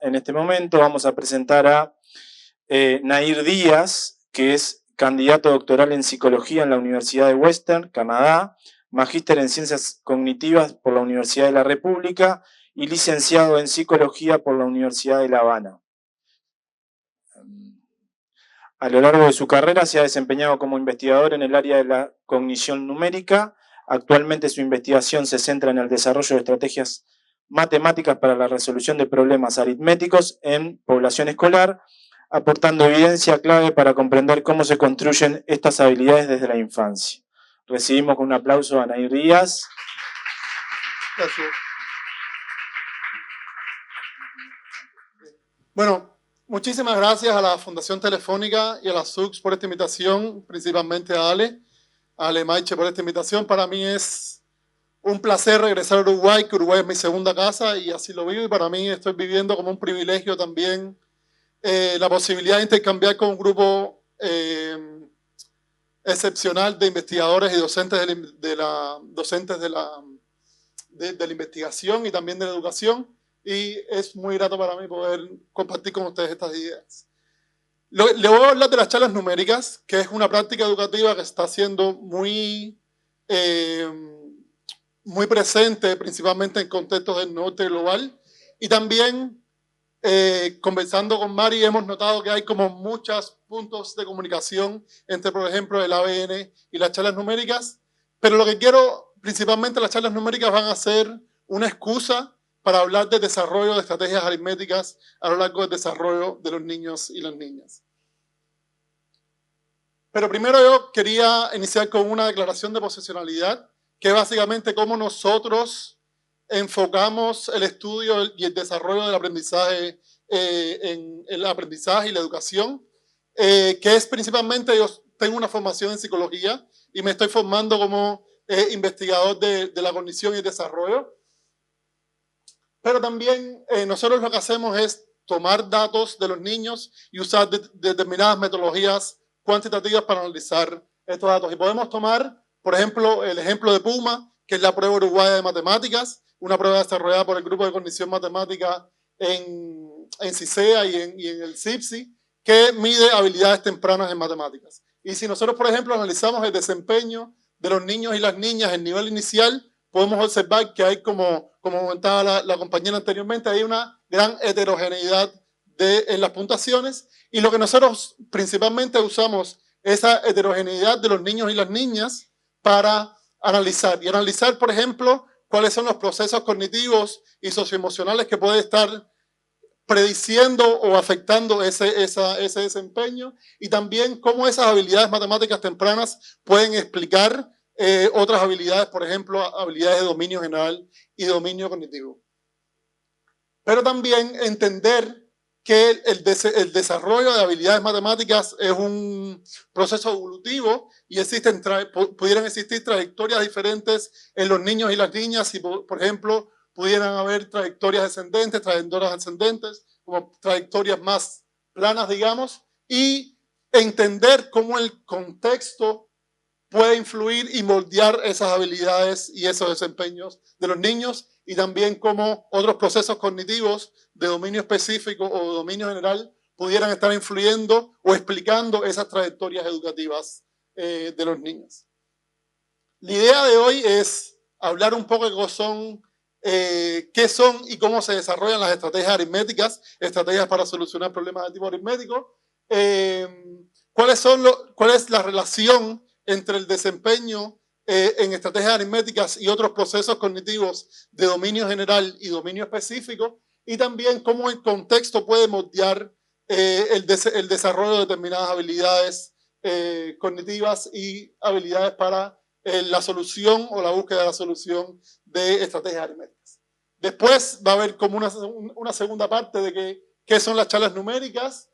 en este momento. Vamos a presentar a Nair Díaz, que es candidato doctoral en psicología en la Universidad de Western, Canadá, magíster en ciencias cognitivas por la Universidad de la República y licenciado en psicología por la Universidad de La Habana. A lo largo de su carrera se ha desempeñado como investigador en el área de la cognición numérica. Actualmente su investigación se centra en el desarrollo de estrategias matemáticas para la resolución de problemas aritméticos en población escolar, aportando evidencia clave para comprender cómo se construyen estas habilidades desde la infancia. Recibimos con un aplauso a Nair Díaz. Gracias. Bueno, muchísimas gracias a la Fundación Telefónica y a la SUX por esta invitación, principalmente a Ale Maiche por esta invitación. Para mí es un placer regresar a Uruguay, que Uruguay es mi segunda casa y así lo vivo. Y para mí estoy viviendo como un privilegio también la posibilidad de intercambiar con un grupo excepcional de investigadores y docentes de la investigación y también de la educación. Y es muy grato para mí poder compartir con ustedes estas ideas. Le voy a hablar de las charlas numéricas, que es una práctica educativa que está siendo muy presente, principalmente en contextos del norte global. Y también, conversando con Mari, hemos notado que hay como muchos puntos de comunicación entre, por ejemplo, el ABN y las charlas numéricas. Pero lo que quiero, principalmente las charlas numéricas van a ser una excusa para hablar de desarrollo de estrategias aritméticas a lo largo del desarrollo de los niños y las niñas. Pero primero yo quería iniciar con una declaración de posicionalidad, que es básicamente cómo nosotros enfocamos el estudio y el desarrollo del aprendizaje en el aprendizaje y la educación, que es principalmente, yo tengo una formación en psicología y me estoy formando como investigador de la cognición y el desarrollo. Pero también nosotros lo que hacemos es tomar datos de los niños y usar determinadas metodologías cuantitativas para analizar estos datos. Y podemos tomar, por ejemplo, el ejemplo de PUMA, que es la prueba uruguaya de matemáticas, una prueba desarrollada por el Grupo de Cognición Matemática en CICEA y en el CIPSI, que mide habilidades tempranas en matemáticas. Y si nosotros, por ejemplo, analizamos el desempeño de los niños y las niñas en nivel inicial, podemos observar que hay, como comentaba la compañera anteriormente, hay una gran heterogeneidad en las puntuaciones, y lo que nosotros principalmente usamos esa heterogeneidad de los niños y las niñas para analizar. Y analizar, por ejemplo, cuáles son los procesos cognitivos y socioemocionales que pueden estar prediciendo o afectando ese desempeño, y también cómo esas habilidades matemáticas tempranas pueden explicar otras habilidades, por ejemplo, habilidades de dominio general y dominio cognitivo. Pero también entender que el desarrollo de habilidades matemáticas es un proceso evolutivo y pudieran existir trayectorias diferentes en los niños y las niñas, y por ejemplo, pudieran haber trayectorias descendentes, trayectorias ascendentes, como trayectorias más planas, digamos, y entender cómo el contexto puede influir y moldear esas habilidades y esos desempeños de los niños, y también cómo otros procesos cognitivos de dominio específico o de dominio general pudieran estar influyendo o explicando esas trayectorias educativas de los niños. La idea de hoy es hablar un poco de qué son y cómo se desarrollan las estrategias aritméticas, estrategias para solucionar problemas de tipo aritmético, cuál es la relación entre el desempeño en estrategias aritméticas y otros procesos cognitivos de dominio general y dominio específico, y también cómo el contexto puede moldear el desarrollo de determinadas habilidades cognitivas y habilidades para la solución o la búsqueda de la solución de estrategias aritméticas. Después va a haber como una segunda parte de qué son las charlas numéricas,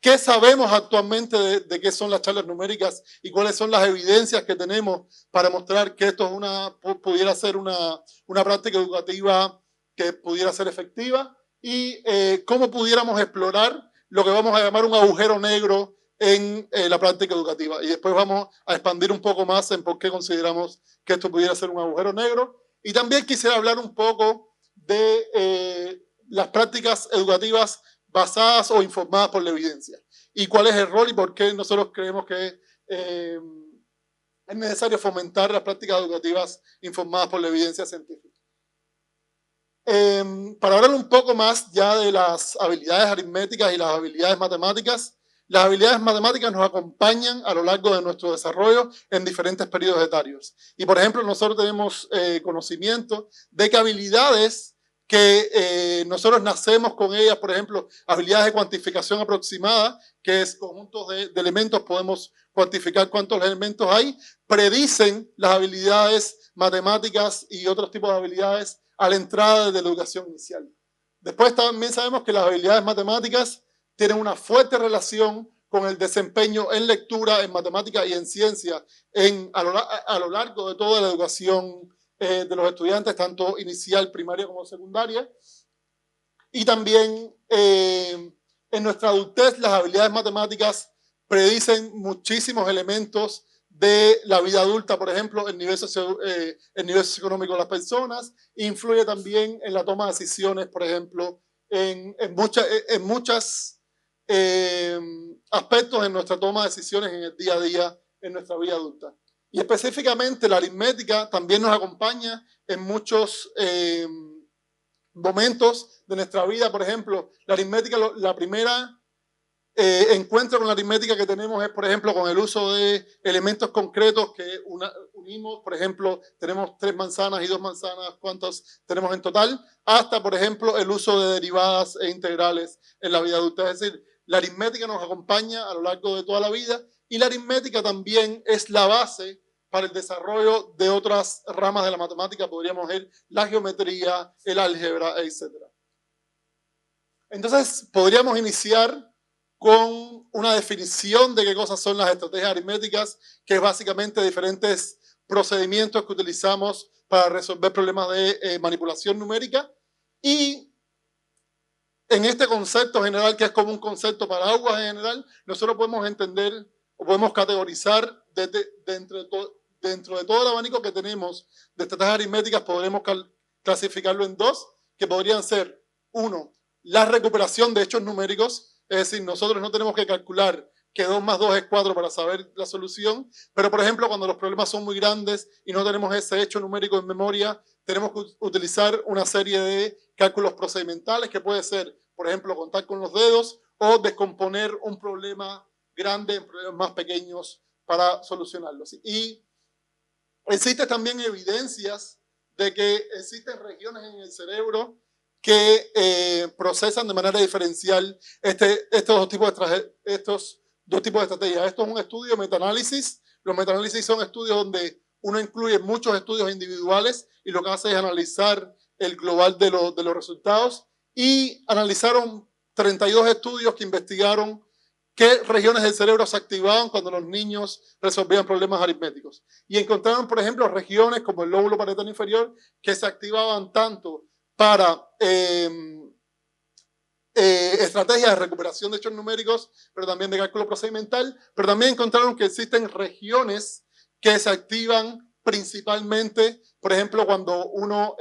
qué sabemos actualmente de qué son las charlas numéricas y cuáles son las evidencias que tenemos para mostrar que esto pudiera ser una práctica educativa que pudiera ser efectiva, y cómo pudiéramos explorar lo que vamos a llamar un agujero negro en la práctica educativa. Y después vamos a expandir un poco más en por qué consideramos que esto pudiera ser un agujero negro. Y también quisiera hablar un poco de las prácticas educativas basadas o informadas por la evidencia. ¿Y cuál es el rol y por qué nosotros creemos que es necesario fomentar las prácticas educativas informadas por la evidencia científica? Para hablar un poco más ya de las habilidades aritméticas y las habilidades matemáticas, las habilidades matemáticas nos acompañan a lo largo de nuestro desarrollo en diferentes periodos etarios. Y por ejemplo, nosotros tenemos conocimiento de que habilidades que nosotros nacemos con ellas, por ejemplo, habilidades de cuantificación aproximada, que es conjuntos de elementos, podemos cuantificar cuántos elementos hay, predicen las habilidades matemáticas y otros tipos de habilidades a la entrada de la educación inicial. Después también sabemos que las habilidades matemáticas tienen una fuerte relación con el desempeño en lectura, en matemática y en ciencia a lo largo de toda la educación de los estudiantes, tanto inicial, primaria como secundaria. Y también en nuestra adultez las habilidades matemáticas predicen muchísimos elementos de la vida adulta, por ejemplo, el nivel socioeconómico de las personas, influye también en la toma de decisiones, por ejemplo, en muchos aspectos en nuestra toma de decisiones en el día a día, en nuestra vida adulta. Y específicamente la aritmética también nos acompaña en muchos momentos de nuestra vida. Por ejemplo, la aritmética, la primera encuentro con la aritmética que tenemos es, por ejemplo, con el uso de elementos concretos que unimos. Por ejemplo, tenemos 3 manzanas y 2 manzanas, ¿cuántas tenemos en total? Hasta, por ejemplo, el uso de derivadas e integrales en la vida adulta. Es decir, la aritmética nos acompaña a lo largo de toda la vida y la aritmética también es la base para el desarrollo de otras ramas de la matemática, podríamos ver la geometría, el álgebra, etc. Entonces, podríamos iniciar con una definición de qué cosas son las estrategias aritméticas, que es básicamente diferentes procedimientos que utilizamos para resolver problemas de manipulación numérica. Y en este concepto general, que es como un concepto paraguas en general, nosotros podemos entender o podemos categorizar dentro de todo el abanico que tenemos de estrategias aritméticas, podremos clasificarlo en 2, que podrían ser, 1, la recuperación de hechos numéricos. Es decir, nosotros no tenemos que calcular que 2 más 2 es 4 para saber la solución, pero por ejemplo, cuando los problemas son muy grandes y no tenemos ese hecho numérico en memoria, tenemos que utilizar una serie de cálculos procedimentales, que puede ser, por ejemplo, contar con los dedos o descomponer un problema grande en problemas más pequeños para solucionarlos. Y existen también evidencias de que existen regiones en el cerebro que procesan de manera diferencial estos dos tipos de estrategias. Esto es un estudio de metaanálisis. Los metaanálisis son estudios donde uno incluye muchos estudios individuales y lo que hace es analizar el global de los resultados. Y analizaron 32 estudios que investigaron qué regiones del cerebro se activaban cuando los niños resolvían problemas aritméticos. Y encontraron, por ejemplo, regiones como el lóbulo parietal inferior que se activaban tanto para estrategias de recuperación de hechos numéricos, pero también de cálculo procedimental, pero también encontraron que existen regiones que se activan principalmente, por ejemplo, cuando uno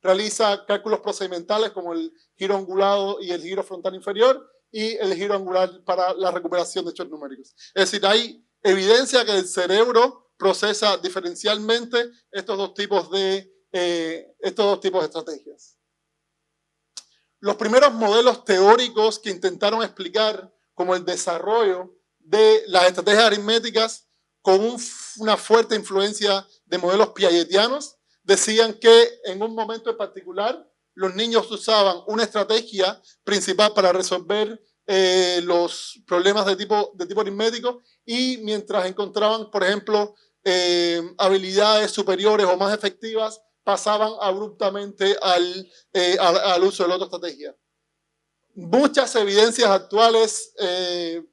realiza cálculos procedimentales como el giro angulado y el giro frontal inferior y el giro angular para la recuperación de hechos numéricos. Es decir, hay evidencia que el cerebro procesa diferencialmente estos dos tipos de estrategias. Los primeros modelos teóricos que intentaron explicar como el desarrollo de las estrategias aritméticas con una fuerte influencia de modelos piagetianos decían que en un momento en particular los niños usaban una estrategia principal para resolver los problemas de tipo aritmético y mientras encontraban, por ejemplo, habilidades superiores o más efectivas, pasaban abruptamente al uso de la otra estrategia. Muchas evidencias actuales,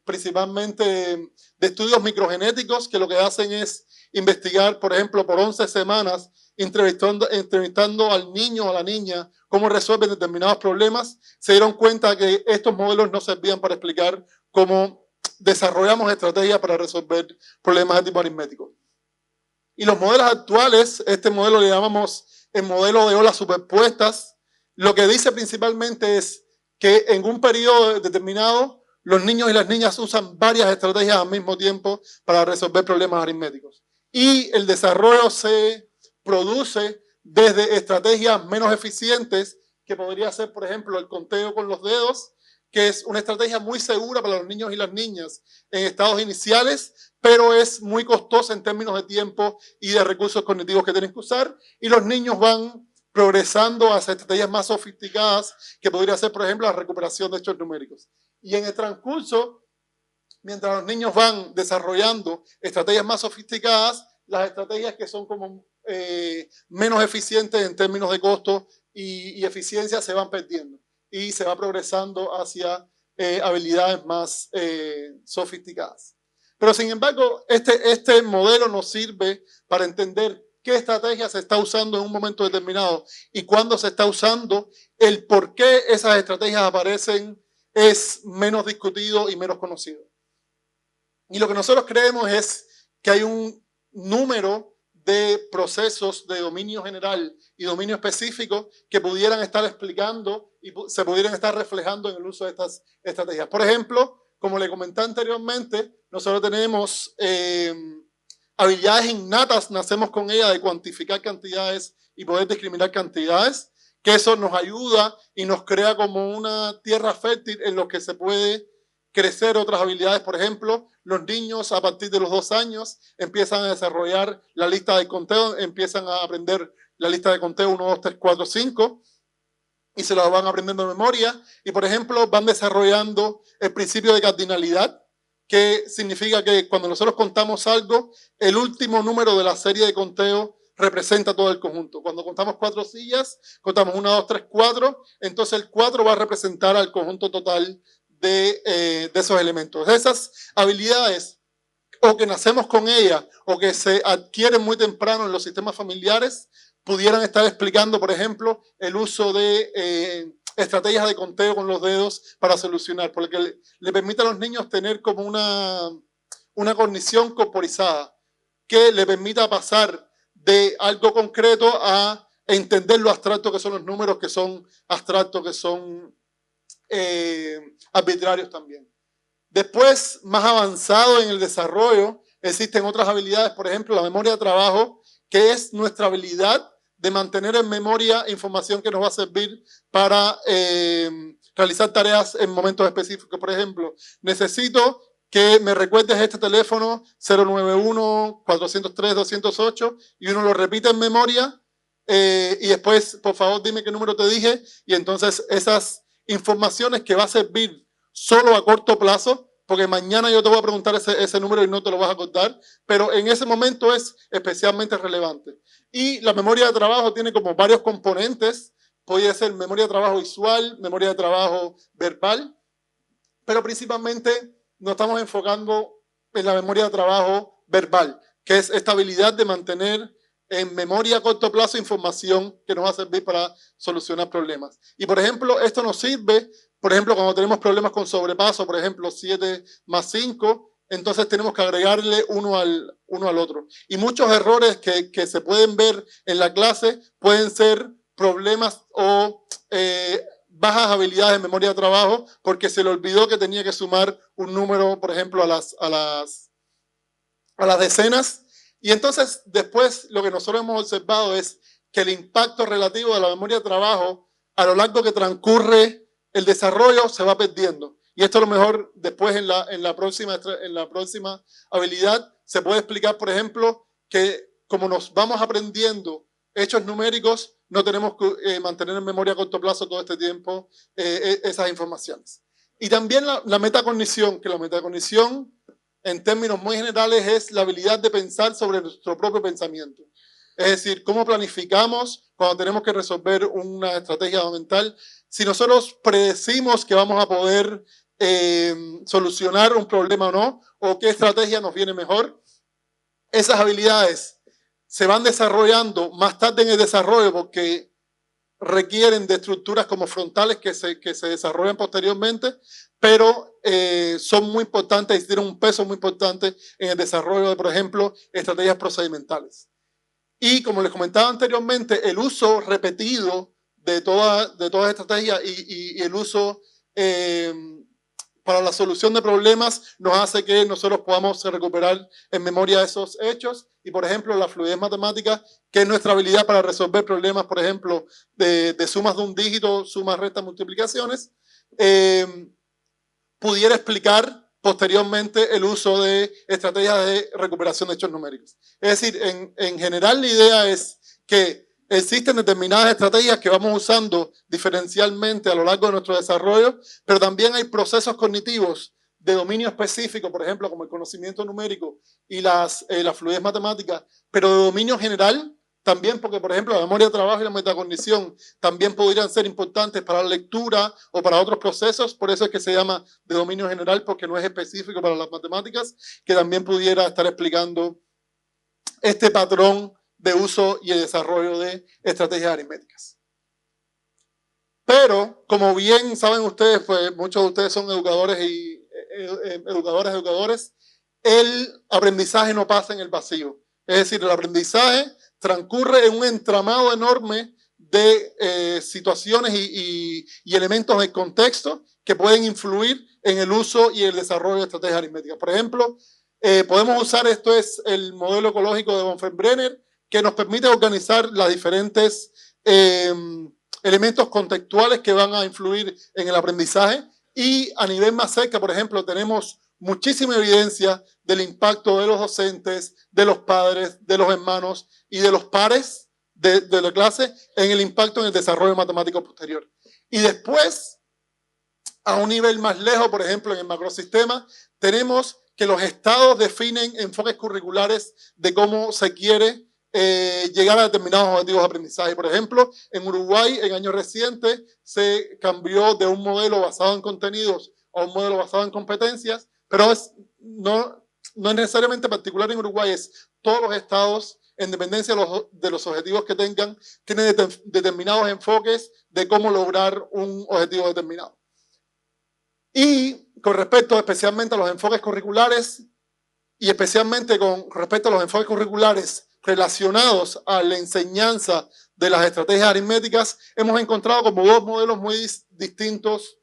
principalmente de estudios microgenéticos, que lo que hacen es investigar, por ejemplo, por 11 semanas, entrevistando al niño o a la niña cómo resuelven determinados problemas, se dieron cuenta que estos modelos no servían para explicar cómo desarrollamos estrategias para resolver problemas de tipo aritmético. Y los modelos actuales, este modelo le llamamos el modelo de olas superpuestas, lo que dice principalmente es que en un periodo determinado los niños y las niñas usan varias estrategias al mismo tiempo para resolver problemas aritméticos. Y el desarrollo se produce desde estrategias menos eficientes, que podría ser, por ejemplo, el conteo con los dedos, que es una estrategia muy segura para los niños y las niñas en estados iniciales, pero es muy costosa en términos de tiempo y de recursos cognitivos que tienen que usar. Y los niños van progresando hacia estrategias más sofisticadas, que podría ser, por ejemplo, la recuperación de hechos numéricos. Y en el transcurso, mientras los niños van desarrollando estrategias más sofisticadas, las estrategias que son como menos eficientes en términos de costo y eficiencia se van perdiendo y se va progresando hacia habilidades más sofisticadas. Pero sin embargo, este modelo nos sirve para entender qué estrategia se está usando en un momento determinado y cuándo se está usando, el por qué esas estrategias aparecen es menos discutido y menos conocido. Y lo que nosotros creemos es que hay un número de procesos de dominio general y dominio específico que pudieran estar explicando y se pudieran estar reflejando en el uso de estas estrategias. Por ejemplo, como le comenté anteriormente, nosotros tenemos habilidades innatas, nacemos con ellas de cuantificar cantidades y poder discriminar cantidades, que eso nos ayuda y nos crea como una tierra fértil en lo que se puede crecer otras habilidades. Por ejemplo, los niños a partir de los 2 años empiezan a desarrollar la lista de conteo, empiezan a aprender la lista de conteo 1, 2, 3, 4, 5 y se la van aprendiendo de memoria. Y por ejemplo, van desarrollando el principio de cardinalidad, que significa que cuando nosotros contamos algo, el último número de la serie de conteo representa todo el conjunto. Cuando contamos 4 sillas, contamos 1, 2, 3, 4, entonces el 4 va a representar al conjunto total de esos elementos. Esas habilidades, o que nacemos con ellas, o que se adquieren muy temprano en los sistemas familiares, pudieran estar explicando, por ejemplo, el uso de estrategias de conteo con los dedos para solucionar, porque le permite a los niños tener como una cognición corporizada, que le permita pasar de algo concreto a entender lo abstracto que son los números, que son abstractos, que son arbitrarios también. Después, más avanzado en el desarrollo, existen otras habilidades, por ejemplo, la memoria de trabajo, que es nuestra habilidad de mantener en memoria información que nos va a servir para realizar tareas en momentos específicos. Por ejemplo, necesito que me recuerdes este teléfono 091-403-208 y uno lo repite en memoria y después, por favor, dime qué número te dije y entonces esas informaciones que va a servir solo a corto plazo, porque mañana yo te voy a preguntar ese número y no te lo vas a acordar, pero en ese momento es especialmente relevante. Y la memoria de trabajo tiene como varios componentes, puede ser memoria de trabajo visual, memoria de trabajo verbal, pero principalmente nos estamos enfocando en la memoria de trabajo verbal, que es esta habilidad de mantener en memoria a corto plazo información que nos va a servir para solucionar problemas. Y por ejemplo, esto nos sirve, por ejemplo, cuando tenemos problemas con sobrepaso, por ejemplo, 7 más 5, entonces tenemos que agregarle uno al otro. Y muchos errores que se pueden ver en la clase pueden ser problemas o bajas habilidades de memoria de trabajo porque se le olvidó que tenía que sumar un número, por ejemplo, a las decenas. Y entonces, después, lo que nosotros hemos observado es que el impacto relativo de la memoria de trabajo a lo largo que transcurre el desarrollo se va perdiendo. Y esto a lo mejor después en la próxima habilidad se puede explicar, por ejemplo, que como nos vamos aprendiendo hechos numéricos, no tenemos que mantener en memoria a corto plazo todo este tiempo esas informaciones. Y también la metacognición, que la metacognición en términos muy generales es la habilidad de pensar sobre nuestro propio pensamiento. Es decir, cómo planificamos cuando tenemos que resolver una estrategia mental. Si nosotros predecimos que vamos a poder solucionar un problema o no, o qué estrategia nos viene mejor, esas habilidades se van desarrollando más tarde en el desarrollo porque requieren de estructuras como frontales que se desarrollan posteriormente, pero son muy importantes y tienen un peso muy importante en el desarrollo de, por ejemplo, estrategias procedimentales. Y como les comentaba anteriormente, el uso repetido de todas estrategias y el uso para la solución de problemas nos hace que nosotros podamos recuperar en memoria esos hechos. Y, por ejemplo, la fluidez matemática, que es nuestra habilidad para resolver problemas, por ejemplo, de sumas de un dígito, sumas, restas, multiplicaciones, pudiera explicar posteriormente el uso de estrategias de recuperación de hechos numéricos. Es decir, en general la idea es que existen determinadas estrategias que vamos usando diferencialmente a lo largo de nuestro desarrollo, pero también hay procesos cognitivos de dominio específico, por ejemplo, como el conocimiento numérico y la fluidez matemática, pero de dominio general también, porque, por ejemplo, la memoria de trabajo y la metacognición también podrían ser importantes para la lectura o para otros procesos, por eso es que se llama de dominio general, porque no es específico para las matemáticas, que también pudiera estar explicando este patrón de uso y el desarrollo de estrategias aritméticas. Pero, como bien saben ustedes, pues muchos de ustedes son educadores educadores, el aprendizaje no pasa en el vacío. Es decir, el aprendizaje transcurre en un entramado enorme de situaciones y elementos del contexto que pueden influir en el uso y el desarrollo de estrategias aritméticas. Por ejemplo, podemos usar, esto es el modelo ecológico de von Frembrenner, que nos permite organizar las diferentes elementos contextuales que van a influir en el aprendizaje. Y a nivel más cerca, por ejemplo, tenemos muchísima evidencia del impacto de los docentes, de los padres, de los hermanos y de los pares de la clase en el impacto en el desarrollo matemático posterior. Y después, a un nivel más lejos, por ejemplo, en el macrosistema, tenemos que los estados definen enfoques curriculares de cómo se quiere llegar a determinados objetivos de aprendizaje. Por ejemplo, en Uruguay, en años recientes, se cambió de un modelo basado en contenidos a un modelo basado en competencias, pero no es necesariamente particular en Uruguay, es todos los estados, en dependencia de los objetivos que tengan, tienen determinados enfoques de cómo lograr un objetivo determinado. Y con respecto especialmente a los enfoques curriculares, y especialmente con respecto a los enfoques curriculares relacionados a la enseñanza de las estrategias aritméticas, hemos encontrado como dos modelos muy distintos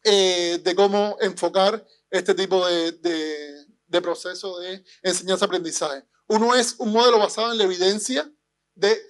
de cómo enfocar este tipo de proceso de enseñanza-aprendizaje. Uno es un modelo basado en la evidencia,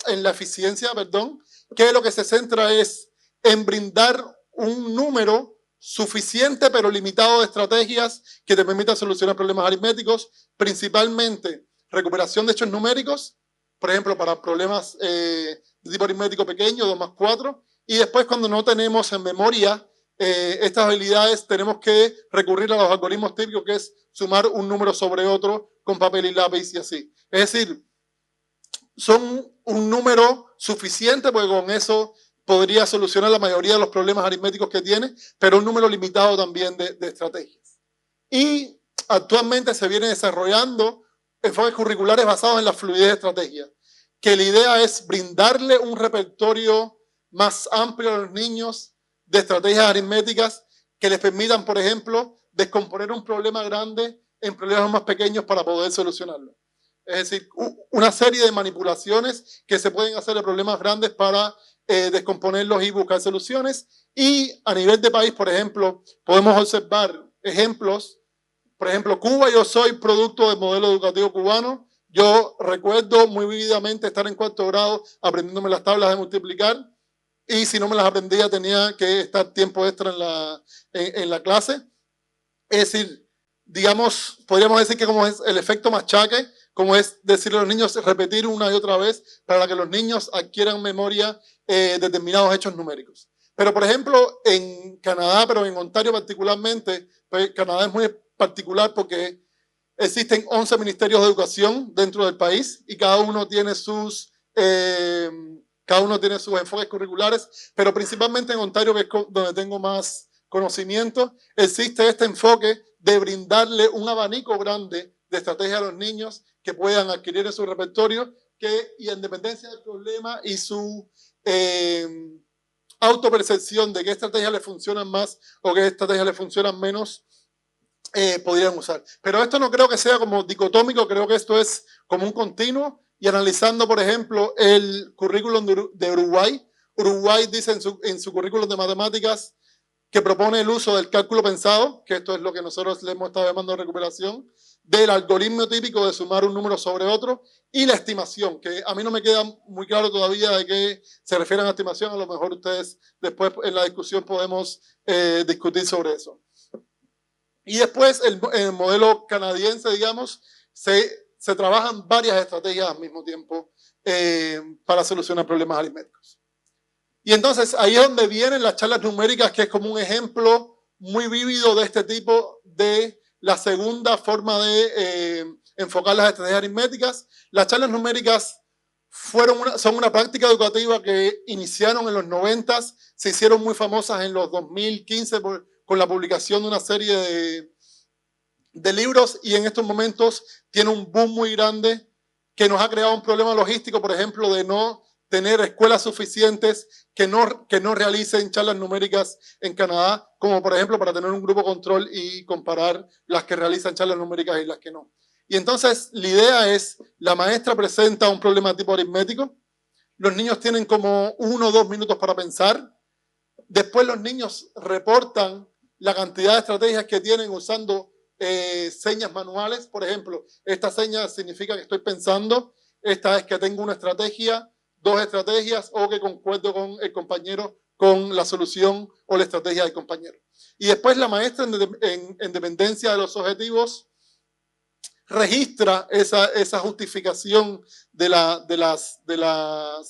en la eficiencia, perdón, que lo que se centra es en brindar un número suficiente pero limitado de estrategias que te permitan solucionar problemas aritméticos, principalmente recuperación de hechos numéricos, por ejemplo, para problemas de tipo aritmético pequeño, 2 más 4, y después cuando no tenemos en memoria estas habilidades, tenemos que recurrir a los algoritmos típicos, que es sumar un número sobre otro con papel y lápiz y así. Es decir, son un número suficiente, porque con eso podría solucionar la mayoría de los problemas aritméticos que tiene, pero un número limitado también de estrategias. Y actualmente se vienen desarrollando enfoques curriculares basados en la fluidez de estrategia, que la idea es brindarle un repertorio más amplio a los niños de estrategias aritméticas que les permitan, por ejemplo, descomponer un problema grande en problemas más pequeños para poder solucionarlo. Es decir, una serie de manipulaciones que se pueden hacer de problemas grandes para descomponerlos y buscar soluciones. Y a nivel de país, por ejemplo, podemos observar ejemplos. Por ejemplo, Cuba, yo soy producto del modelo educativo cubano. Yo recuerdo muy vívidamente estar en 4º grado aprendiéndome las tablas de multiplicar, y si no me las aprendía tenía que estar tiempo extra en la clase. Es decir, digamos, podríamos decir que como es el efecto machaque, como es decirle a los niños repetir una y otra vez para que los niños adquieran memoria determinados hechos numéricos. Pero, por ejemplo, en Canadá, pero en Ontario particularmente, pues Canadá es muy particular porque existen 11 ministerios de educación dentro del país y cada uno tiene sus enfoques curriculares, pero principalmente en Ontario, que es donde tengo más conocimiento, existe este enfoque de brindarle un abanico grande de estrategias a los niños que puedan adquirir en su repertorio, y en dependencia del problema y su autopercepción de qué estrategias le funcionan más o qué estrategias le funcionan menos, podrían usar. Pero esto no creo que sea como dicotómico, creo que esto es como un continuo. Y analizando, por ejemplo, el currículum de Uruguay, Uruguay dice en su currículum de matemáticas que propone el uso del cálculo pensado, que esto es lo que nosotros le hemos estado llamando recuperación, del algoritmo típico de sumar un número sobre otro, y la estimación, que a mí no me queda muy claro todavía de qué se refiere a la estimación. A lo mejor ustedes después en la discusión podemos discutir sobre eso. Y después el modelo canadiense, digamos, se trabajan varias estrategias al mismo tiempo para solucionar problemas aritméticos. Y entonces ahí es donde vienen las charlas numéricas, que es como un ejemplo muy vívido de este tipo de la segunda forma de enfocar las estrategias aritméticas. Las charlas numéricas son una práctica educativa que iniciaron en los 90, se hicieron muy famosas en los 2015 con la publicación de una serie de libros, y en estos momentos tiene un boom muy grande que nos ha creado un problema logístico, por ejemplo, de no tener escuelas suficientes que no realicen charlas numéricas en Canadá, como por ejemplo para tener un grupo control y comparar las que realizan charlas numéricas y las que no. Y entonces la idea es, la maestra presenta un problema tipo aritmético, los niños tienen como 1 o 2 minutos para pensar, después los niños reportan la cantidad de estrategias que tienen usando señas manuales. Por ejemplo, esta seña significa que estoy pensando, esta es que tengo una estrategia, 2 estrategias, o que concuerdo con el compañero con la solución o la estrategia del compañero. Y después la maestra, en dependencia de los objetivos, registra esa justificación de las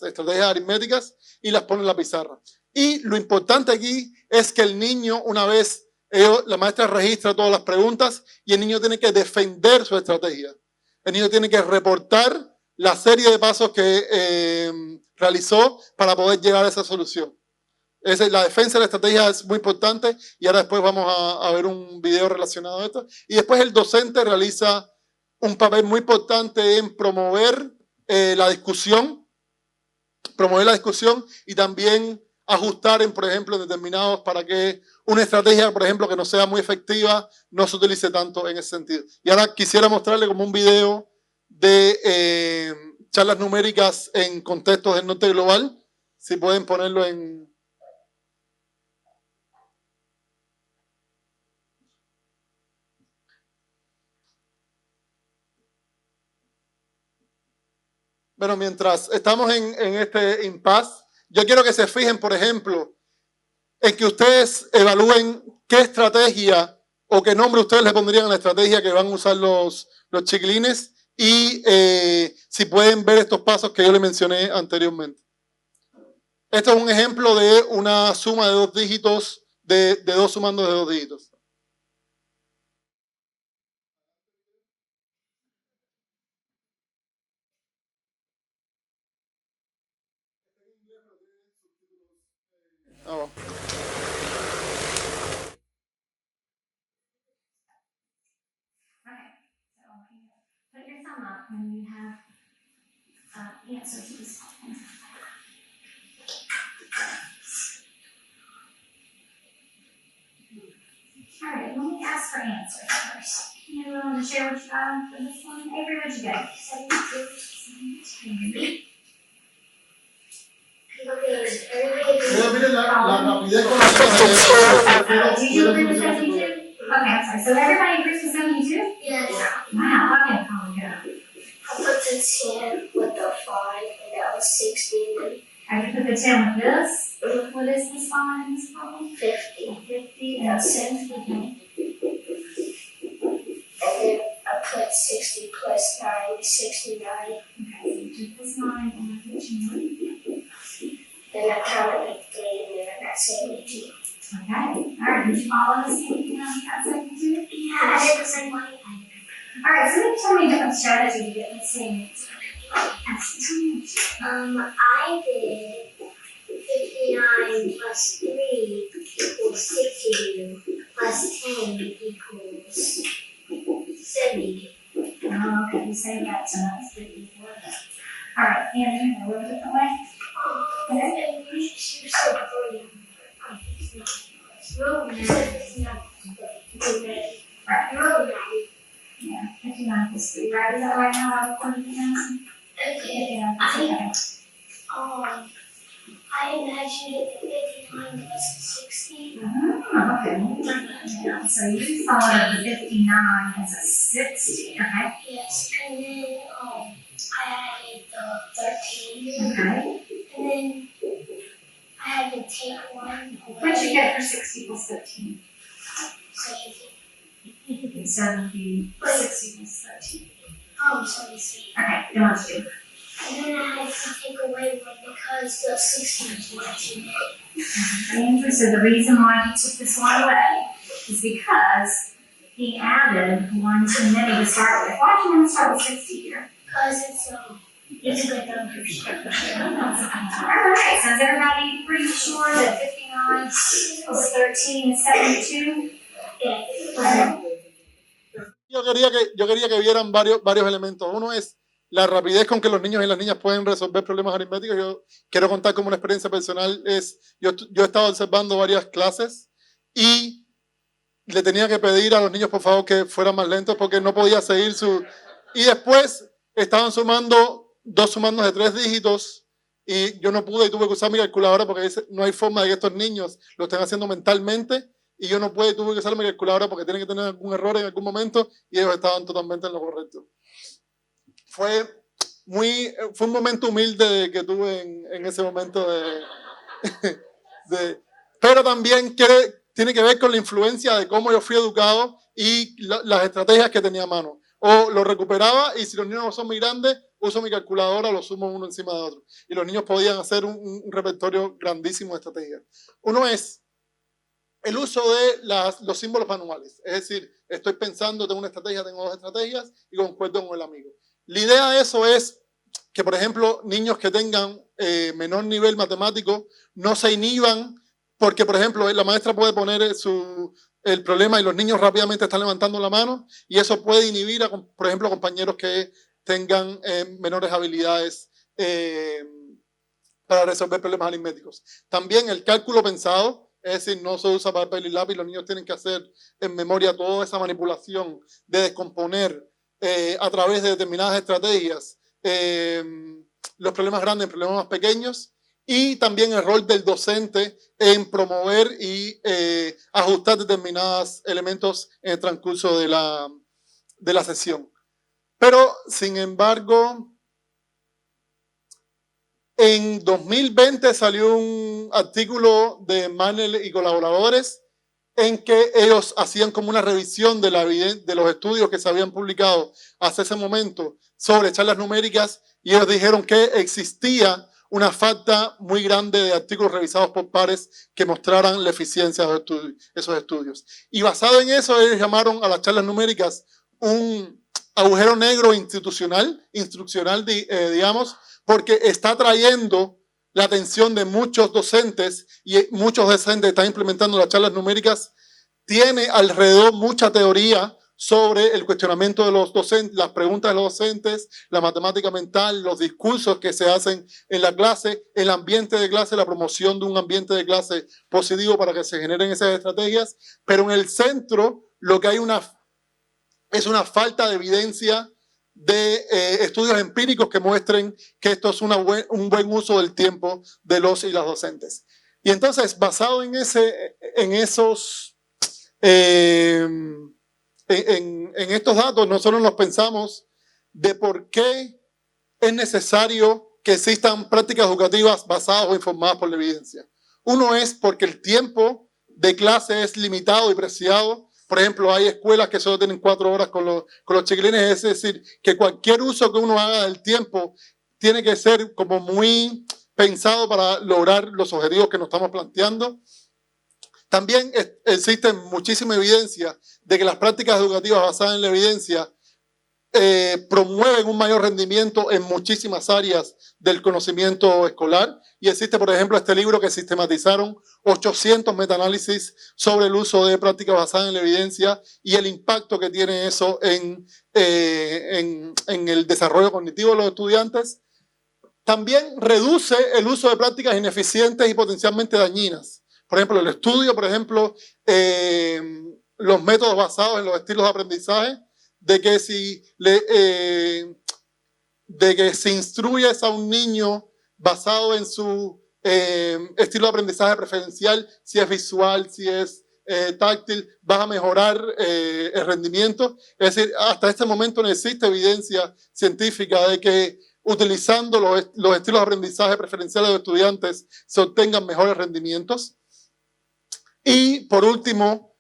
estrategias aritméticas y las pone en la pizarra. Y lo importante aquí es que el niño, una vez la maestra registra todas las preguntas, y el niño tiene que defender su estrategia. El niño tiene que reportar la serie de pasos que realizó para poder llegar a esa solución. La defensa de la estrategia es muy importante, y ahora después vamos a ver un video relacionado a esto. Y después el docente realiza un papel muy importante en promover la discusión y también ajustar, por ejemplo, en determinados, para que una estrategia, por ejemplo, que no sea muy efectiva, no se utilice tanto en ese sentido. Y ahora quisiera mostrarle como un video de charlas numéricas en contextos del norte global. Si pueden ponerlo en... Bueno, mientras estamos en este impasse, yo quiero que se fijen, por ejemplo, en que ustedes evalúen qué estrategia o qué nombre ustedes le pondrían a la estrategia que van a usar los chiquilines, y si pueden ver estos pasos que yo les mencioné anteriormente. Esto es un ejemplo de una suma de 2 dígitos, de 2 sumandos de 2 dígitos. Oh. Put your thumb up when you have answers to these questions. All right, let me ask for answers first. You willing to share what you got for this one? Avery, what'd you get? 72. Miren la rapidez con Did you agree with 72? Okay, I'm sorry. So everybody agrees with 72? Yes. Wow, okay, Colin, go. I put the 10 with the 5, and that was 16. I can put the 10 with this. What is this line in this problem? 50. 50 and 6, okay. And then I put 60 plus 9 is 69. Okay, so you took this 9 and I put 2. Then I counted the 3 and then I got 72. Okay, all right, did you follow this? You know, you got 72? Yeah, I did the same way. All right, so maybe tell me a different strategy to get the same answer. Yes, tell me. I did 59 plus 3 equals 62 plus 10 equals 70. Oh, okay, you say that, so that's 54. All right, Andrew, a little different way. And you should say 40. No, you said 59. Right. No, Yeah, 59 plus 3, right? Is that right now? I've recorded the answer? okay. Yeah, that's okay. I imagined it 59 was 60. Okay, let me write that down. So you thought of the 59 as a 60, okay? Yes, and then I added the 13. Okay. And then I had to take one away. What'd you get for 60 plus 13? 70. 70, 60 plus 13. 73. Okay, then let's do it. And then I had to take away one because the 60 was too many. Andrew, so the reason why he took this one away is because he added one too many to start with. Why did you want to start with 60 here? Because it's a good number. Alright, so is everybody pretty sure that 59 plus 13 is 72? Yeah. Yo quería que vieran varios elementos. Uno es la rapidez con que los niños y las niñas pueden resolver problemas aritméticos. Yo quiero contar como una experiencia personal. Yo he estado observando varias clases y le tenía que pedir a los niños, por favor, que fueran más lentos porque no podía seguir su... Y después estaban sumando 2 sumandos de 3 dígitos y yo no pude y tuve que usar mi calculadora porque no hay forma de que estos niños lo estén haciendo mentalmente. Y yo no pude, tuve que usar mi calculadora porque tienen que tener algún error en algún momento y ellos estaban totalmente en lo correcto. Fue un momento humilde que tuve en ese momento pero también tiene que ver con la influencia de cómo yo fui educado y las estrategias que tenía a mano. O lo recuperaba y si los niños no son muy grandes, uso mi calculadora, lo sumo uno encima de otro. Y los niños podían hacer un repertorio grandísimo de estrategias. Uno es el uso de los símbolos manuales. Es decir, estoy pensando, tengo una estrategia, tengo 2 estrategias y concuerdo con el amigo. La idea de eso es que, por ejemplo, niños que tengan menor nivel matemático no se inhiban porque, por ejemplo, la maestra puede poner el problema y los niños rápidamente están levantando la mano y eso puede inhibir a, por ejemplo, compañeros que tengan menores habilidades para resolver problemas aritméticos. También el cálculo pensado. Es decir, no se usa papel y lápiz, los niños tienen que hacer en memoria toda esa manipulación de descomponer a través de determinadas estrategias los problemas grandes en problemas más pequeños y también el rol del docente en promover y ajustar determinados elementos en el transcurso de la sesión. Pero, sin embargo, en 2020 salió un artículo de Manel y colaboradores en que ellos hacían como una revisión de los estudios que se habían publicado hasta ese momento sobre charlas numéricas y ellos dijeron que existía una falta muy grande de artículos revisados por pares que mostraran la eficiencia de esos estudios. Y basado en eso, ellos llamaron a las charlas numéricas un agujero negro instruccional, digamos, porque está atrayendo la atención de muchos docentes y muchos docentes están implementando las charlas numéricas. Tiene alrededor mucha teoría sobre el cuestionamiento de los docentes, las preguntas de los docentes, la matemática mental, los discursos que se hacen en la clase, el ambiente de clase, la promoción de un ambiente de clase positivo para que se generen esas estrategias. Pero en el centro lo que hay es una falta de evidencia de estudios empíricos que muestren que esto es un buen uso del tiempo de los y las docentes. Y entonces, basado en estos datos, nosotros nos pensamos de por qué es necesario que existan prácticas educativas basadas o informadas por la evidencia. Uno es porque el tiempo de clase es limitado y preciado. Por ejemplo, hay escuelas que solo tienen 4 horas con los chiquilines, es decir, que cualquier uso que uno haga del tiempo tiene que ser como muy pensado para lograr los objetivos que nos estamos planteando. También existe muchísima evidencia de que las prácticas educativas basadas en la evidencia promueven un mayor rendimiento en muchísimas áreas del conocimiento escolar. Y existe, por ejemplo, este libro que sistematizaron 800 metaanálisis sobre el uso de prácticas basadas en la evidencia y el impacto que tiene eso en el desarrollo cognitivo de los estudiantes. También reduce el uso de prácticas ineficientes y potencialmente dañinas. Por ejemplo, el estudio, los métodos basados en los estilos de aprendizaje, de que si instruyes a un niño basado en su estilo de aprendizaje preferencial, si es visual, si es táctil, vas a mejorar el rendimiento. Es decir, hasta este momento no existe evidencia científica de que utilizando los estilos de aprendizaje preferenciales de los estudiantes se obtengan mejores rendimientos. Y por último,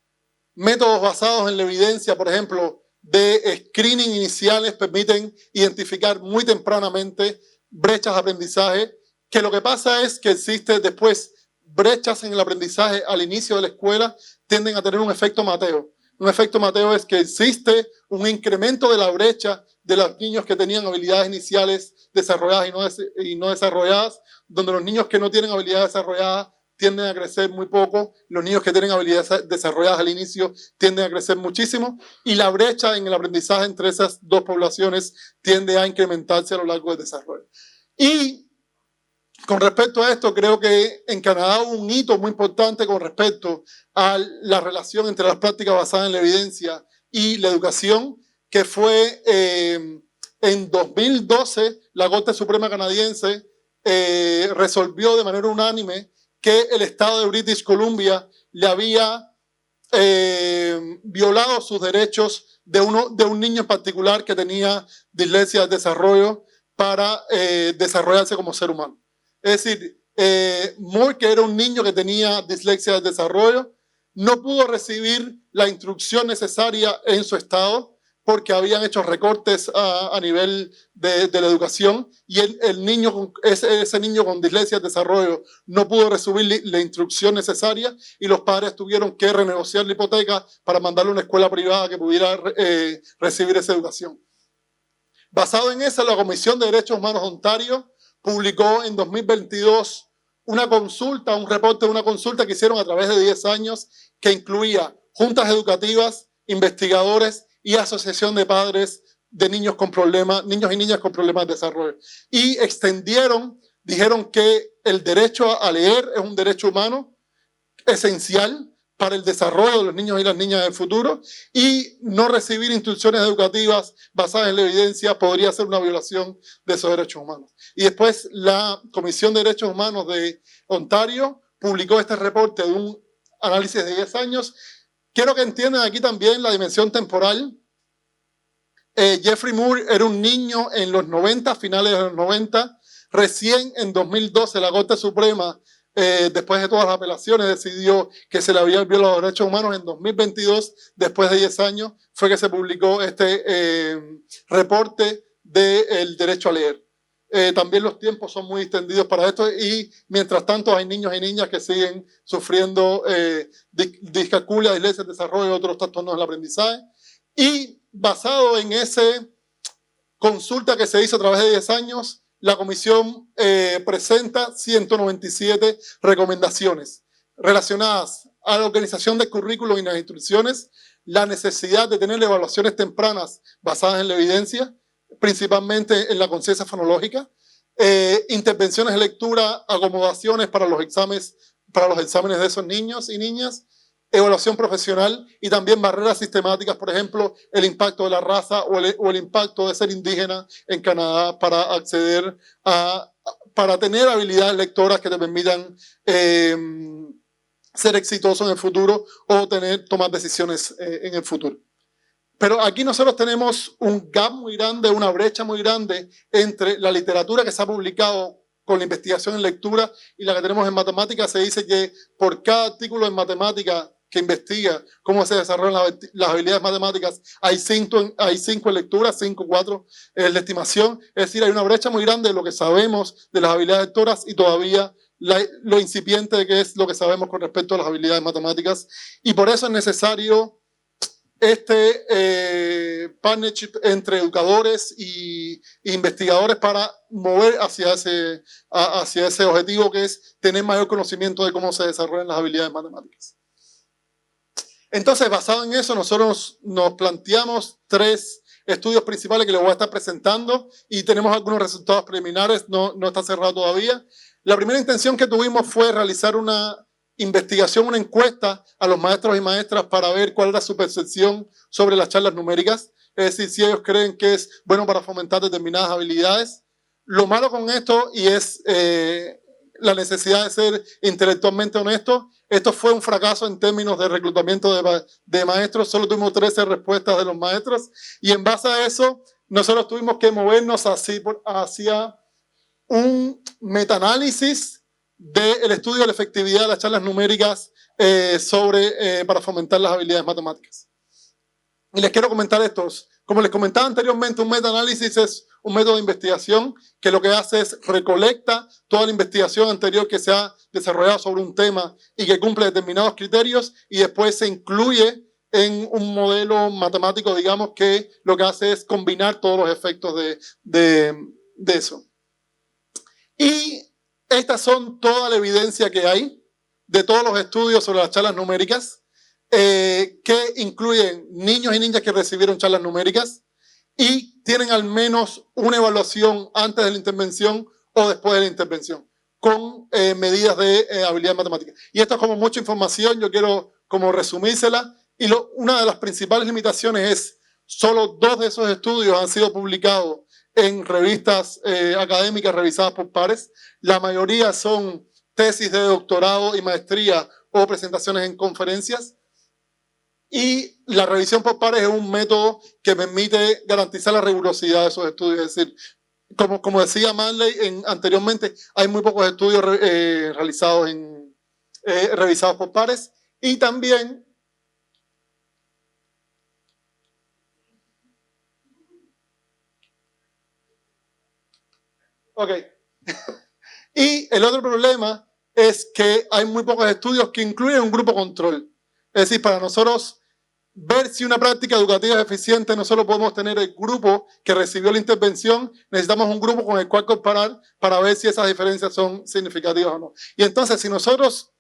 métodos basados en la evidencia, por ejemplo, de screening iniciales permiten identificar muy tempranamente brechas de aprendizaje, que lo que pasa es que existe después brechas en el aprendizaje al inicio de la escuela, tienden a tener un efecto Mateo. Un efecto Mateo es que existe un incremento de la brecha de los niños que tenían habilidades iniciales desarrolladas y no desarrolladas, donde los niños que no tienen habilidades desarrolladas tienden a crecer muy poco, los niños que tienen habilidades desarrolladas al inicio tienden a crecer muchísimo, y la brecha en el aprendizaje entre esas dos poblaciones tiende a incrementarse a lo largo del desarrollo. Y con respecto a esto, creo que en Canadá hubo un hito muy importante con respecto a la relación entre las prácticas basadas en la evidencia y la educación, que fue en 2012 la Corte Suprema canadiense resolvió de manera unánime que el estado de British Columbia le había violado sus derechos de un niño en particular que tenía dislexia de desarrollo para desarrollarse como ser humano. Es decir, Moore, que era un niño que tenía dislexia de desarrollo, no pudo recibir la instrucción necesaria en su estado porque habían hecho recortes a nivel de la educación, y ese niño con dislexia de desarrollo no pudo recibir la instrucción necesaria, y los padres tuvieron que renegociar la hipoteca para mandarle a una escuela privada que pudiera recibir esa educación. Basado en eso, la Comisión de Derechos Humanos de Ontario publicó en 2022 una consulta, un reporte de una consulta que hicieron a través de 10 años, que incluía juntas educativas, investigadores y asociación de padres de niños y niñas con problemas de desarrollo. Y dijeron que el derecho a leer es un derecho humano esencial para el desarrollo de los niños y las niñas del futuro, y no recibir instrucciones educativas basadas en la evidencia podría ser una violación de esos derechos humanos. Y después la Comisión de Derechos Humanos de Ontario publicó este reporte de un análisis de 10 años. Quiero que entiendan aquí también la dimensión temporal. Jeffrey Moore era un niño en los 90, finales de los 90. Recién en 2012 la Corte Suprema, después de todas las apelaciones, decidió que se le habían violado los derechos humanos. En 2022, después de 10 años, fue que se publicó este reporte del derecho a leer. También los tiempos son muy extendidos para esto, y mientras tanto hay niños y niñas que siguen sufriendo discalculia, dislexia, desarrollo y otros trastornos del aprendizaje. Y basado en esa consulta que se hizo a través de 10 años, la comisión presenta 197 recomendaciones relacionadas a la organización del currículo y las instrucciones, la necesidad de tener evaluaciones tempranas basadas en la evidencia, principalmente en la conciencia fonológica, intervenciones de lectura, acomodaciones para los exámenes de esos niños y niñas, evaluación profesional, y también barreras sistemáticas, por ejemplo, el impacto de la raza o el impacto de ser indígena en Canadá para acceder para tener habilidades lectoras que te permitan ser exitoso en el futuro o tomar decisiones en el futuro. Pero aquí nosotros tenemos un gap muy grande, una brecha muy grande entre la literatura que se ha publicado con la investigación en lectura y la que tenemos en matemáticas. Se dice que por cada artículo en matemática que investiga cómo se desarrollan las habilidades matemáticas, hay cinco en lectura, 4 es la estimación. Es decir, hay una brecha muy grande de lo que sabemos de las habilidades lectoras y todavía lo incipiente de que es lo que sabemos con respecto a las habilidades matemáticas. Y por eso es necesario partnership entre educadores e investigadores para mover hacia ese objetivo, que es tener mayor conocimiento de cómo se desarrollan las habilidades matemáticas. Entonces, basado en eso, nosotros nos planteamos 3 estudios principales que les voy a estar presentando, y tenemos algunos resultados preliminares, no está cerrado todavía. La primera intención que tuvimos fue realizar una investigación, una encuesta a los maestros y maestras para ver cuál era su percepción sobre las charlas numéricas, es decir, si ellos creen que es bueno para fomentar determinadas habilidades. Lo malo con esto, y es la necesidad de ser intelectualmente honestos. Esto fue un fracaso en términos de reclutamiento de maestros. Solo tuvimos 13 respuestas de los maestros. Y en base a eso, nosotros tuvimos que movernos hacia un metaanálisis del estudio de la efectividad de las charlas numéricas para fomentar las habilidades matemáticas. Y les quiero comentar estos. Como les comentaba anteriormente, un metaanálisis es un método de investigación que lo que hace es recolecta toda la investigación anterior que se ha desarrollado sobre un tema y que cumple determinados criterios y después se incluye en un modelo matemático, digamos, que lo que hace es combinar todos los efectos de eso. Y estas son toda la evidencia que hay de todos los estudios sobre las charlas numéricas, que incluyen niños y niñas que recibieron charlas numéricas y tienen al menos una evaluación antes de la intervención o después de la intervención, con medidas de habilidad matemática. Y esto es como mucha información, yo quiero como resumírsela. Y una de las principales limitaciones es solo 2 de esos estudios han sido publicados en revistas académicas revisadas por pares. La mayoría son tesis de doctorado y maestría o presentaciones en conferencias. Y la revisión por pares es un método que permite garantizar la rigurosidad de esos estudios. Es decir, como decía Manley anteriormente, hay muy pocos estudios realizados revisados por pares. Y también y el otro problema es que hay muy pocos estudios que incluyen un grupo control. Es decir, para nosotros ver si una práctica educativa es eficiente, no solo podemos tener el grupo que recibió la intervención, necesitamos un grupo con el cual comparar para ver si esas diferencias son significativas o no. Y entonces, si nosotros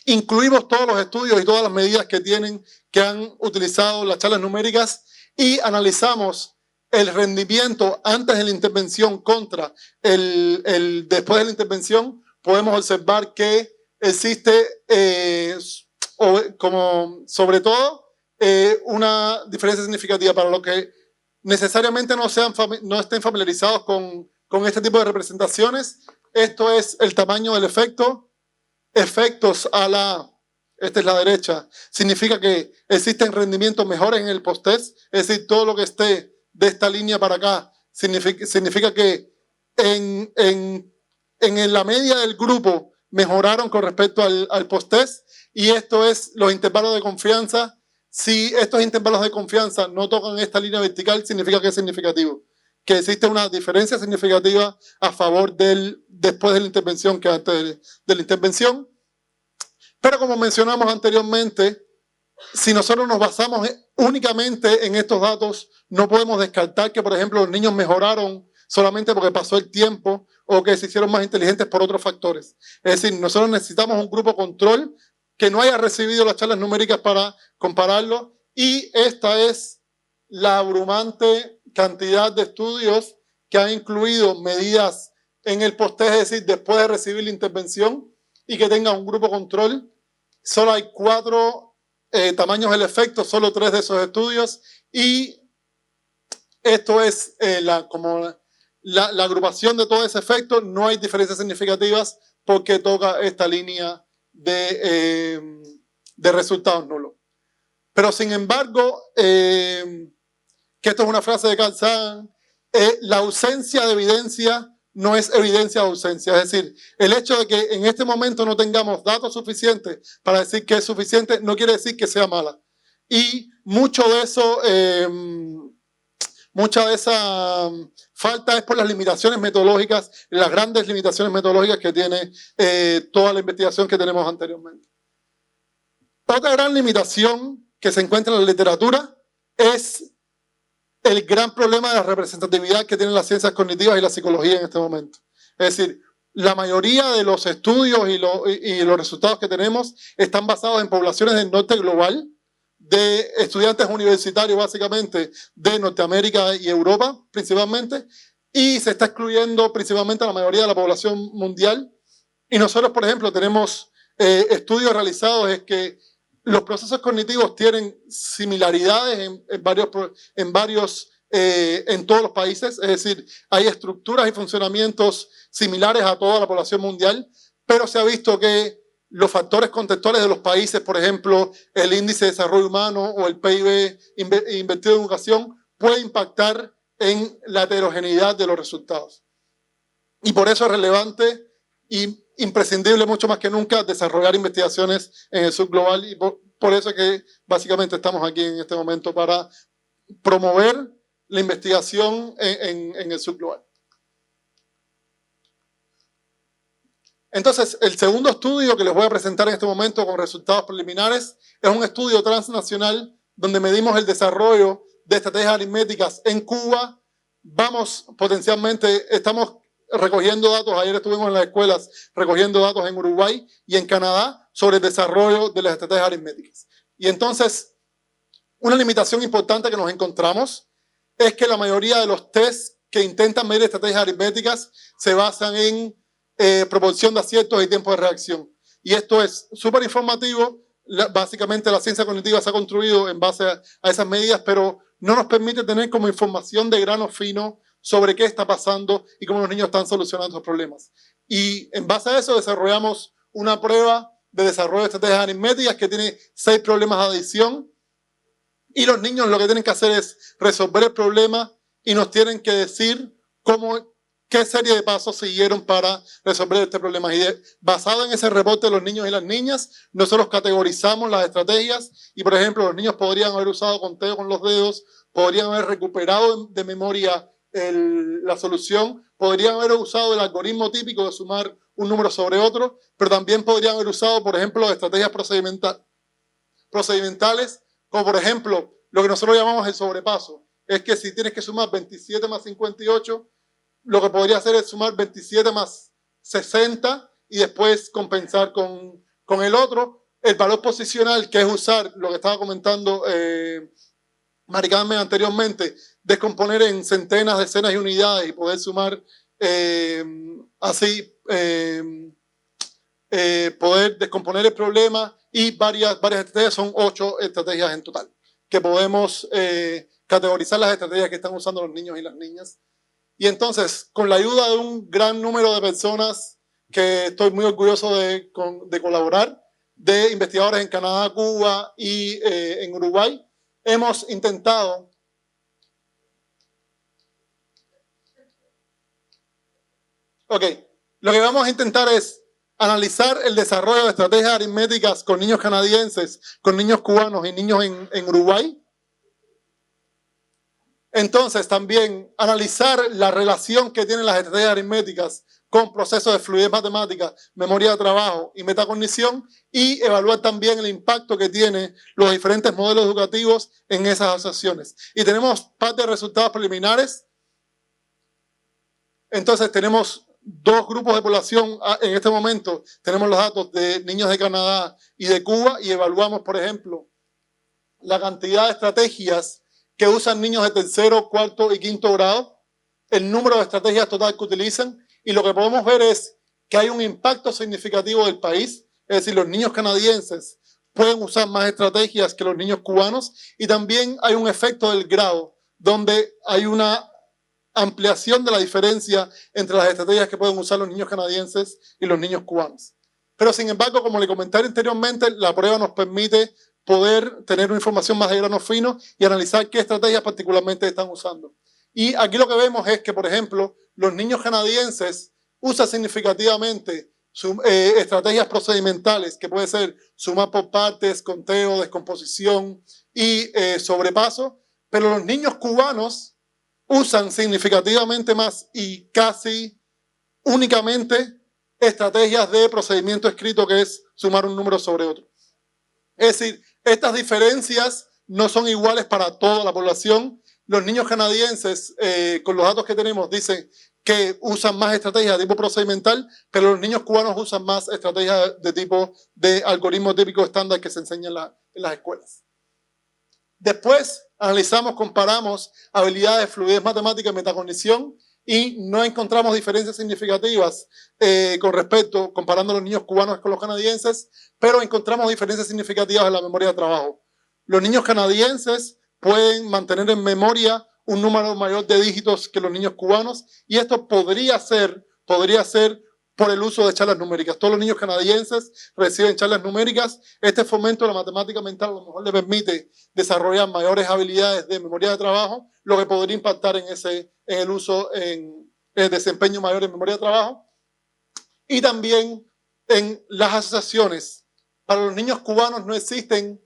incluimos todos los estudios y todas las medidas que han utilizado las charlas numéricas y analizamos el rendimiento antes de la intervención contra el después de la intervención, podemos observar que existe, sobre todo, una diferencia significativa para los que necesariamente no estén familiarizados con este tipo de representaciones. Esto es el tamaño del efecto. Efectos esta es la derecha, significa que existen rendimientos mejores en el post-test, es decir, todo lo que esté de esta línea para acá significa que en la media del grupo mejoraron con respecto al post-test, y esto es los intervalos de confianza. Si estos intervalos de confianza no tocan esta línea vertical, significa que es significativo, que existe una diferencia significativa a favor después de la intervención que antes de la intervención. Pero como mencionamos anteriormente, si nosotros nos basamos únicamente en estos datos, no podemos descartar que, por ejemplo, los niños mejoraron solamente porque pasó el tiempo o que se hicieron más inteligentes por otros factores. Es decir, nosotros necesitamos un grupo control que no haya recibido las charlas numéricas para compararlo, y esta es la abrumante cantidad de estudios que han incluido medidas en el post-test, es decir, después de recibir la intervención, y que tenga un grupo control. Solo hay 4 tamaños del efecto, solo 3 de esos estudios, y esto es la agrupación de todo ese efecto. No hay diferencias significativas porque toca esta línea de resultados nulos. Pero sin embargo, que esto es una frase de Carl Sagan, la ausencia de evidencia no es evidencia de ausencia. Es decir, el hecho de que en este momento no tengamos datos suficientes para decir que es suficiente no quiere decir que sea mala. Y mucha de esa falta es por las limitaciones metodológicas, las grandes limitaciones metodológicas que tiene toda la investigación que tenemos anteriormente. Otra gran limitación que se encuentra en la literatura es el gran problema de la representatividad que tienen las ciencias cognitivas y la psicología en este momento. Es decir, la mayoría de los estudios y los resultados que tenemos están basados en poblaciones del norte global, de estudiantes universitarios básicamente de Norteamérica y Europa principalmente, y se está excluyendo principalmente a la mayoría de la población mundial. Y nosotros, por ejemplo, tenemos estudios realizados en que los procesos cognitivos tienen similaridades en varios en todos los países, es decir, hay estructuras y funcionamientos similares a toda la población mundial, pero se ha visto que los factores contextuales de los países, por ejemplo, el índice de desarrollo humano o el PIB invertido en educación, puede impactar en la heterogeneidad de los resultados. Y por eso es relevante y imprescindible mucho más que nunca desarrollar investigaciones en el sur global, y por eso es que básicamente estamos aquí en este momento para promover la investigación en el sur global. Entonces, el segundo estudio que les voy a presentar en este momento con resultados preliminares es un estudio transnacional donde medimos el desarrollo de estrategias aritméticas en Cuba. Estamos recogiendo datos, ayer estuvimos en las escuelas recogiendo datos en Uruguay y en Canadá sobre el desarrollo de las estrategias aritméticas. Y entonces, una limitación importante que nos encontramos es que la mayoría de los tests que intentan medir estrategias aritméticas se basan en proporción de aciertos y tiempo de reacción. Y esto es súper informativo. Básicamente la ciencia cognitiva se ha construido en base a esas medidas, pero no nos permite tener como información de grano fino sobre qué está pasando y cómo los niños están solucionando los problemas. Y en base a eso desarrollamos una prueba de desarrollo de estrategias aritméticas que tiene 6 problemas de adición. Y los niños lo que tienen que hacer es resolver el problema y nos tienen que decir qué serie de pasos siguieron para resolver este problema. Y basado en ese reporte de los niños y las niñas, nosotros categorizamos las estrategias y, por ejemplo, los niños podrían haber usado conteo con los dedos, podrían haber recuperado de memoria la solución, podrían haber usado el algoritmo típico de sumar un número sobre otro, pero también podrían haber usado, por ejemplo, estrategias procedimentales, como por ejemplo, lo que nosotros llamamos el sobrepaso. Es que si tienes que sumar 27 más 58, lo que podría hacer es sumar 27 más 60 y después compensar con el otro. El valor posicional, que es usar lo que estaba comentando Mari Carmen anteriormente, descomponer en centenas, decenas y unidades y poder sumar poder descomponer el problema y varias estrategias. Son 8 estrategias en total que podemos categorizar las estrategias que están usando los niños y las niñas. Y entonces, con la ayuda de un gran número de personas que estoy muy orgulloso de colaborar, de investigadores en Canadá, Cuba y en Uruguay, hemos intentado lo que vamos a intentar es analizar el desarrollo de estrategias aritméticas con niños canadienses, con niños cubanos y niños en Uruguay. Entonces, también analizar la relación que tienen las estrategias aritméticas con procesos de fluidez matemática, memoria de trabajo y metacognición, y evaluar también el impacto que tienen los diferentes modelos educativos en esas asociaciones. Y tenemos parte de resultados preliminares. Entonces, tenemos 2 grupos de población en este momento. Tenemos los datos de niños de Canadá y de Cuba y evaluamos, por ejemplo, la cantidad de estrategias que usan niños de 3º, 4º y 5º grado, el número de estrategias total que utilizan, y lo que podemos ver es que hay un impacto significativo del país, es decir, los niños canadienses pueden usar más estrategias que los niños cubanos, y también hay un efecto del grado, donde hay una ampliación de la diferencia entre las estrategias que pueden usar los niños canadienses y los niños cubanos. Pero sin embargo, como le comenté anteriormente, la prueba nos permite poder tener una información más de grano fino y analizar qué estrategias particularmente están usando. Y aquí lo que vemos es que, por ejemplo, los niños canadienses usan significativamente estrategias procedimentales, que puede ser sumar por partes, conteo, descomposición y sobrepaso, pero los niños cubanos usan significativamente más y casi únicamente estrategias de procedimiento escrito, que es sumar un número sobre otro. Es decir, estas diferencias no son iguales para toda la población. Los niños canadienses, con los datos que tenemos, dicen que usan más estrategias de tipo procedimental, pero los niños cubanos usan más estrategias de tipo de algoritmo típico estándar que se enseña en las escuelas. Después analizamos, comparamos habilidades de fluidez matemática y metacognición y no encontramos diferencias significativas comparando a los niños cubanos con los canadienses, pero encontramos diferencias significativas en la memoria de trabajo. Los niños canadienses pueden mantener en memoria un número mayor de dígitos que los niños cubanos, y esto podría ser por el uso de charlas numéricas. Todos los niños canadienses reciben charlas numéricas. Este fomento de la matemática mental a lo mejor le permite desarrollar mayores habilidades de memoria de trabajo, lo que podría impactar en el uso, en el desempeño mayor en memoria de trabajo. Y también en las asociaciones. Para los niños cubanos no existen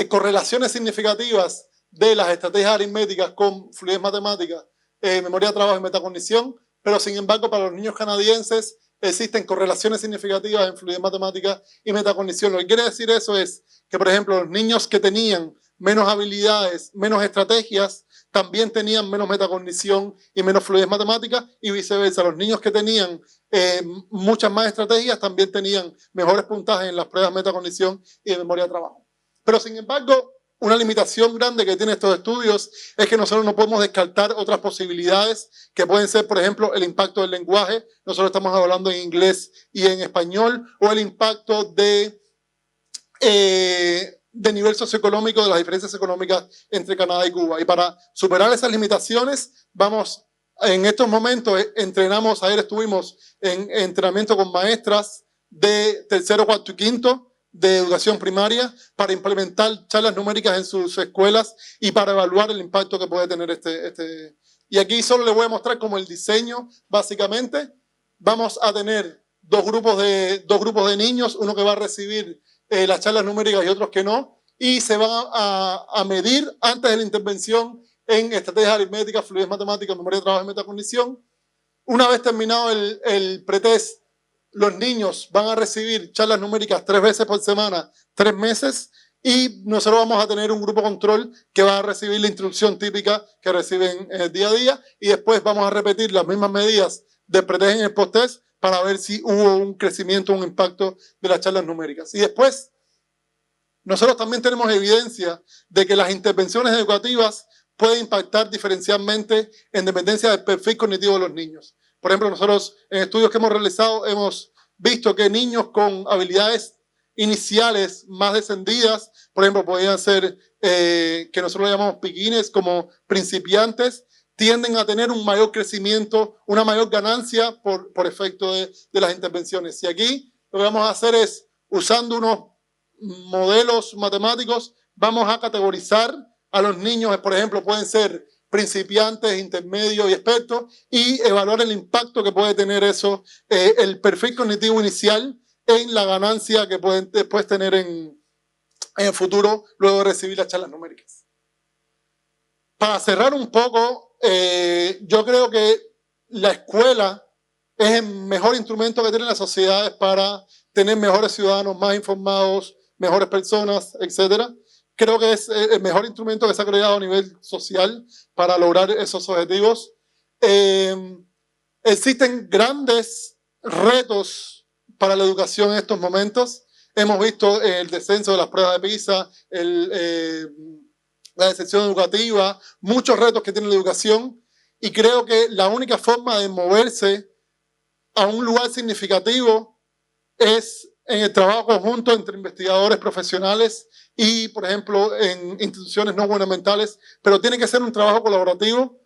correlaciones significativas de las estrategias aritméticas con fluidez matemática, memoria de trabajo y metacognición, pero sin embargo para los niños canadienses existen correlaciones significativas en fluidez matemática y metacognición. Lo que quiere decir eso es que, por ejemplo, los niños que tenían menos habilidades, menos estrategias, también tenían menos metacognición y menos fluidez matemática, y viceversa. Los niños que tenían muchas más estrategias también tenían mejores puntajes en las pruebas de metacognición y de memoria de trabajo. Pero sin embargo, una limitación grande que tienen estos estudios es que nosotros no podemos descartar otras posibilidades que pueden ser, por ejemplo, el impacto del lenguaje. Nosotros estamos hablando en inglés y en español, o el impacto de nivel socioeconómico, de las diferencias económicas entre Canadá y Cuba. Y para superar esas limitaciones, en estos momentos ayer estuvimos en entrenamiento con maestras de tercero, cuarto y quinto de educación primaria para implementar charlas numéricas en sus escuelas y para evaluar el impacto que puede tener Y aquí solo les voy a mostrar como el diseño, básicamente. Vamos a tener dos grupos de niños, uno que va a recibir las charlas numéricas y otros que no, y se van a medir antes de la intervención en estrategias aritméticas, fluidez matemática, memoria de trabajo y metacognición. Una vez terminado el pretest, los niños van a recibir charlas numéricas 3 veces por semana, 3 meses, y nosotros vamos a tener un grupo control que va a recibir la instrucción típica que reciben día a día, y después vamos a repetir las mismas medidas de pretest en el post-test para ver si hubo un crecimiento, un impacto de las charlas numéricas. Y después, nosotros también tenemos evidencia de que las intervenciones educativas pueden impactar diferencialmente en dependencia del perfil cognitivo de los niños. Por ejemplo, nosotros en estudios que hemos realizado hemos visto que niños con habilidades iniciales más descendidas, por ejemplo, podrían ser que nosotros le llamamos piquines, como principiantes, tienden a tener un mayor crecimiento, una mayor ganancia por efecto de las intervenciones. Y aquí lo que vamos a hacer es, usando unos modelos matemáticos, vamos a categorizar a los niños, por ejemplo, pueden ser principiantes, intermedios y expertos, y evaluar el impacto que puede tener eso, el perfil cognitivo inicial en la ganancia que pueden después tener en el futuro, luego de recibir las charlas numéricas. Para cerrar un poco, yo creo que la escuela es el mejor instrumento que tienen las sociedades para tener mejores ciudadanos, más informados, mejores personas, etcétera. Creo que es el mejor instrumento que se ha creado a nivel social para lograr esos objetivos. Existen grandes retos para la educación en estos momentos. Hemos visto el descenso de las pruebas de PISA, la deserción educativa, muchos retos que tiene la educación, y creo que la única forma de moverse a un lugar significativo es en el trabajo conjunto entre investigadores profesionales y, por ejemplo, en instituciones no gubernamentales, pero tiene que ser un trabajo colaborativo,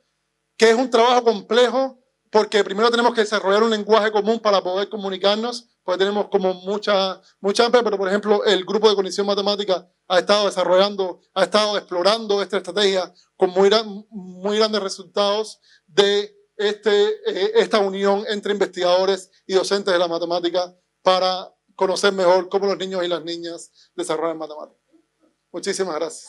que es un trabajo complejo, porque primero tenemos que desarrollar un lenguaje común para poder comunicarnos, porque tenemos como mucha amplia, pero por ejemplo el grupo de cognición matemática ha estado explorando esta estrategia con muy grandes resultados de esta unión entre investigadores y docentes de la matemática para conocer mejor cómo los niños y las niñas desarrollan matemáticas. Muchísimas gracias.